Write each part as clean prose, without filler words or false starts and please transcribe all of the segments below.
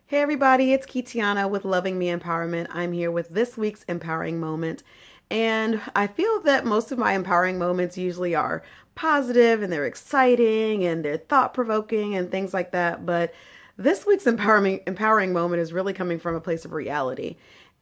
Hey everybody, it's Kitiana with Loving Me Empowerment. I'm here with this week's empowering moment. And I feel that most of my empowering moments usually are positive and they're exciting and they're thought provoking and things like that. But this week's empowering moment is really coming from a place of reality.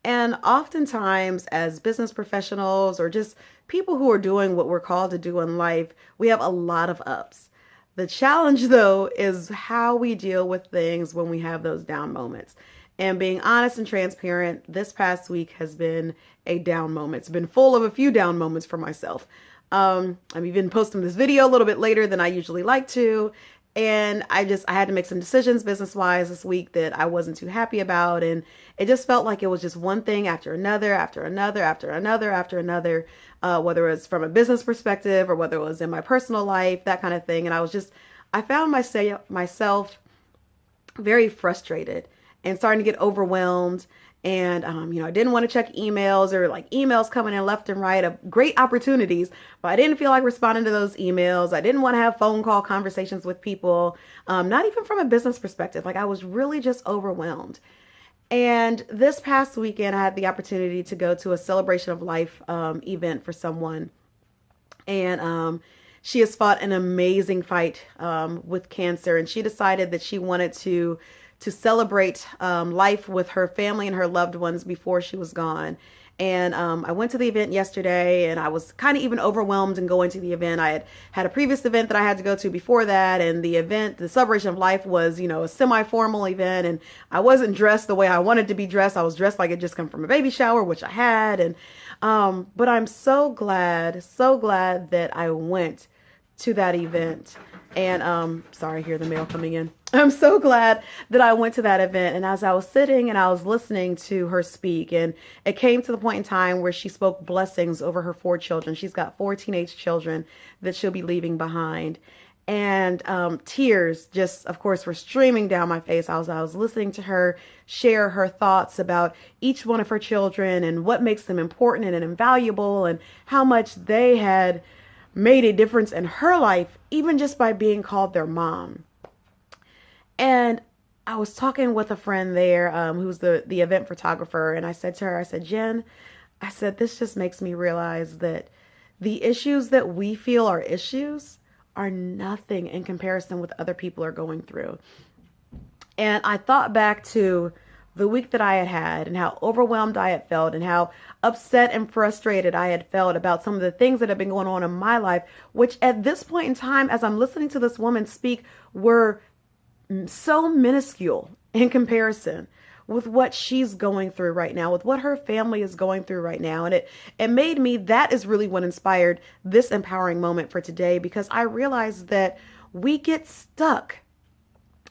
And oftentimes, as business professionals or just people who are doing what we're called to do in life, we have a lot of ups. The challenge, though, is how we deal with things when we have those down moments. And being honest and transparent, this past week has been a down moment. It's been full of a few down moments for myself. I'm even posting this video a little bit later than I usually like to. And I had to make some decisions business wise this week that I wasn't too happy about. And it just felt like it was just one thing after another, after another, after another, after another, whether it was from a business perspective or whether it was in my personal life, that kind of thing. And I found myself very frustrated and starting to get overwhelmed. And, I didn't want to check emails or like emails coming in left and right of great opportunities, but I didn't feel like responding to those emails. I didn't want to have phone call conversations with people, not even from a business perspective. Like I was really just overwhelmed. And this past weekend, I had the opportunity to go to a celebration of life event for someone. And she has fought an amazing fight with cancer. And she decided that she wanted to celebrate life with her family and her loved ones before she was gone. And I went to the event yesterday and I was kind of even overwhelmed in going to the event. I had a previous event that I had to go to before that. And the celebration of life was, a semi-formal event. And I wasn't dressed the way I wanted to be dressed. I was dressed like it just come from a baby shower, which I had. But I'm so glad that I went to that event. And sorry, I hear the mail coming in. I'm so glad that I went to that event. And as I was sitting and I was listening to her speak, and it came to the point in time where she spoke blessings over her four children. She's got four teenage children that she'll be leaving behind. And tears just, of course, were streaming down my face. I was listening to her share her thoughts about each one of her children and what makes them important and invaluable and how much they had made a difference in her life, even just by being called their mom. And I was talking with a friend there who's the event photographer, and I said to her, I said, Jen, I said, this just makes me realize that the issues that we feel are issues are nothing in comparison with other people are going through. And I thought back to the week that I had had and how overwhelmed I had felt and how upset and frustrated I had felt about some of the things that have been going on in my life, which at this point in time, as I'm listening to this woman speak, were so minuscule in comparison with what she's going through right now, with what her family is going through right now. And it made me, that is really what inspired this empowering moment for today, because I realized that we get stuck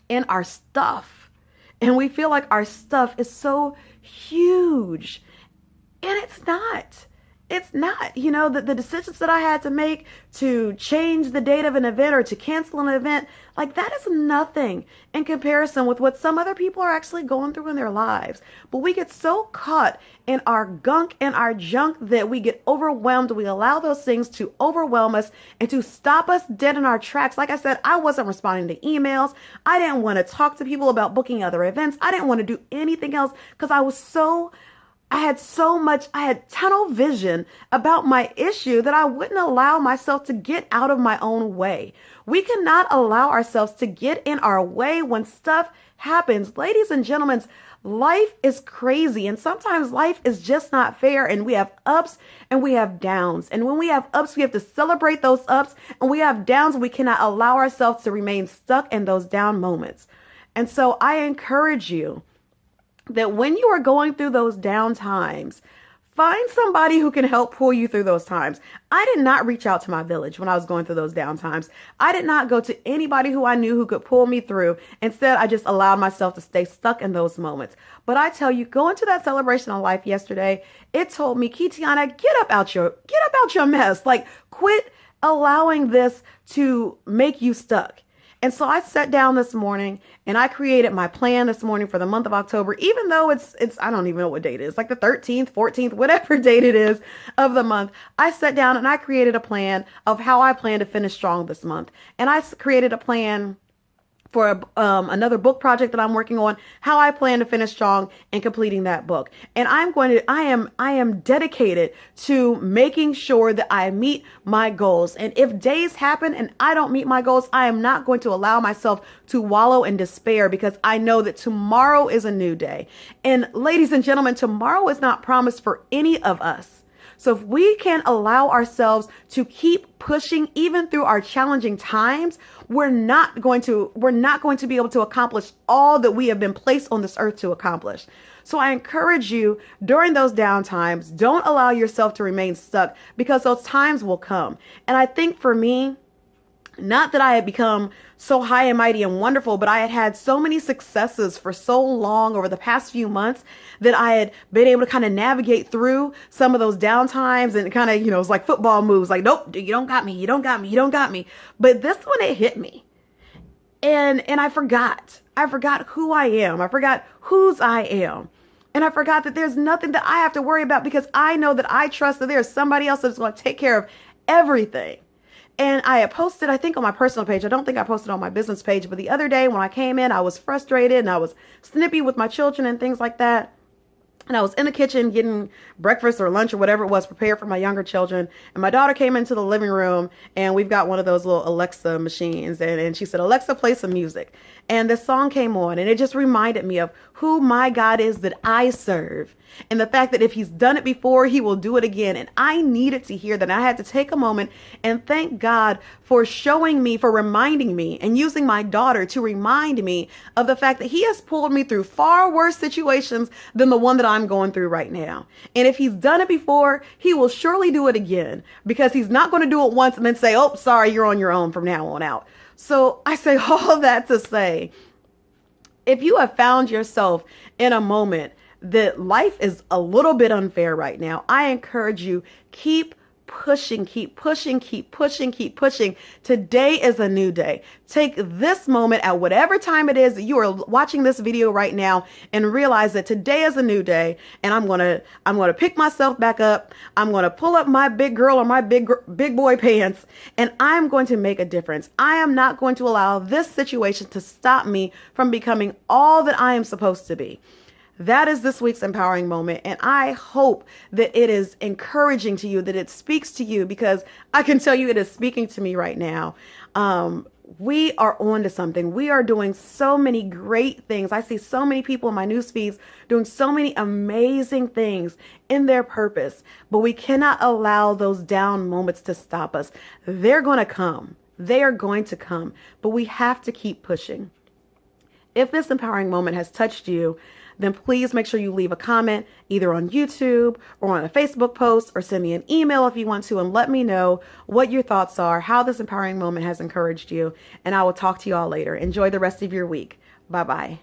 in our stuff and we feel like our stuff is so huge, and it's not. It's not, the decisions that I had to make to change the date of an event or to cancel an event, like that is nothing in comparison with what some other people are actually going through in their lives. But we get so caught in our gunk and our junk that we get overwhelmed. We allow those things to overwhelm us and to stop us dead in our tracks. Like I said, I wasn't responding to emails. I didn't want to talk to people about booking other events. I didn't want to do anything else because I had tunnel vision about my issue that I wouldn't allow myself to get out of my own way. We cannot allow ourselves to get in our way when stuff happens. Ladies and gentlemen, life is crazy and sometimes life is just not fair, and we have ups and we have downs. And when we have ups, we have to celebrate those ups, and we have downs. We cannot allow ourselves to remain stuck in those down moments. And so I encourage you that when you are going through those down times, find somebody who can help pull you through those times. I did not reach out to my village when I was going through those down times. I did not go to anybody who I knew who could pull me through. Instead, I just allowed myself to stay stuck in those moments. But I tell you, going to that celebration of life yesterday, it told me, Kitiana, get up out your mess. Like, quit allowing this to make you stuck. And so I sat down this morning and I created my plan this morning for the month of October, even though it's I don't even know what date it is, like the 13th, 14th, whatever date it is of the month. I sat down and I created a plan of how I plan to finish strong this month. And I created a plan for another book project that I'm working on, how I plan to finish strong and completing that book. And I am dedicated to making sure that I meet my goals. And if days happen and I don't meet my goals, I am not going to allow myself to wallow in despair, because I know that tomorrow is a new day. And ladies and gentlemen, tomorrow is not promised for any of us. So if we can allow ourselves to keep pushing even through our challenging times, we're not going to be able to accomplish all that we have been placed on this earth to accomplish. So I encourage you during those down times, don't allow yourself to remain stuck, because those times will come. And I think for me, not that I had become so high and mighty and wonderful, but I had had so many successes for so long over the past few months that I had been able to kind of navigate through some of those down times, and kind of, it's like football moves, like, nope, you don't got me, you don't got me, you don't got me. But this one, it hit me. And I forgot who I am. I forgot whose I am. And I forgot that there's nothing that I have to worry about, because I know that I trust that there's somebody else that's going to take care of everything. And I had posted, I think, on my personal page. I don't think I posted on my business page, but the other day when I came in, I was frustrated and I was snippy with my children and things like that. And I was in the kitchen getting breakfast or lunch or whatever it was prepared for my younger children. And my daughter came into the living room, and we've got one of those little Alexa machines. And she said, "Alexa, play some music." And this song came on, and it just reminded me of who my God is that I serve. And the fact that if he's done it before, he will do it again. And I needed to hear that. I had to take a moment and thank God for showing me, for reminding me, and using my daughter to remind me of the fact that he has pulled me through far worse situations than the one that I'm going through right now. And if he's done it before, he will surely do it again, because he's not going to do it once and then say, "Oh, sorry, you're on your own from now on out." So I say all that to say, if you have found yourself in a moment that life is a little bit unfair right now, I encourage you, keep pushing, keep pushing, keep pushing, keep pushing. Today is a new day. Take this moment at whatever time it is that you are watching this video right now, and realize that today is a new day, and I'm going to pick myself back up. I'm going to pull up my big girl or my big boy pants, and I'm going to make a difference. I am not going to allow this situation to stop me from becoming all that I am supposed to be. That is this week's empowering moment. And I hope that it is encouraging to you, that it speaks to you, because I can tell you it is speaking to me right now. We are on to something. We are doing so many great things. I see so many people in my news feeds doing so many amazing things in their purpose, but we cannot allow those down moments to stop us. They're going to come. They are going to come, but we have to keep pushing. If this empowering moment has touched you, then please make sure you leave a comment either on YouTube or on a Facebook post, or send me an email if you want to, and let me know what your thoughts are, how this empowering moment has encouraged you, and I will talk to you all later. Enjoy the rest of your week. Bye-bye.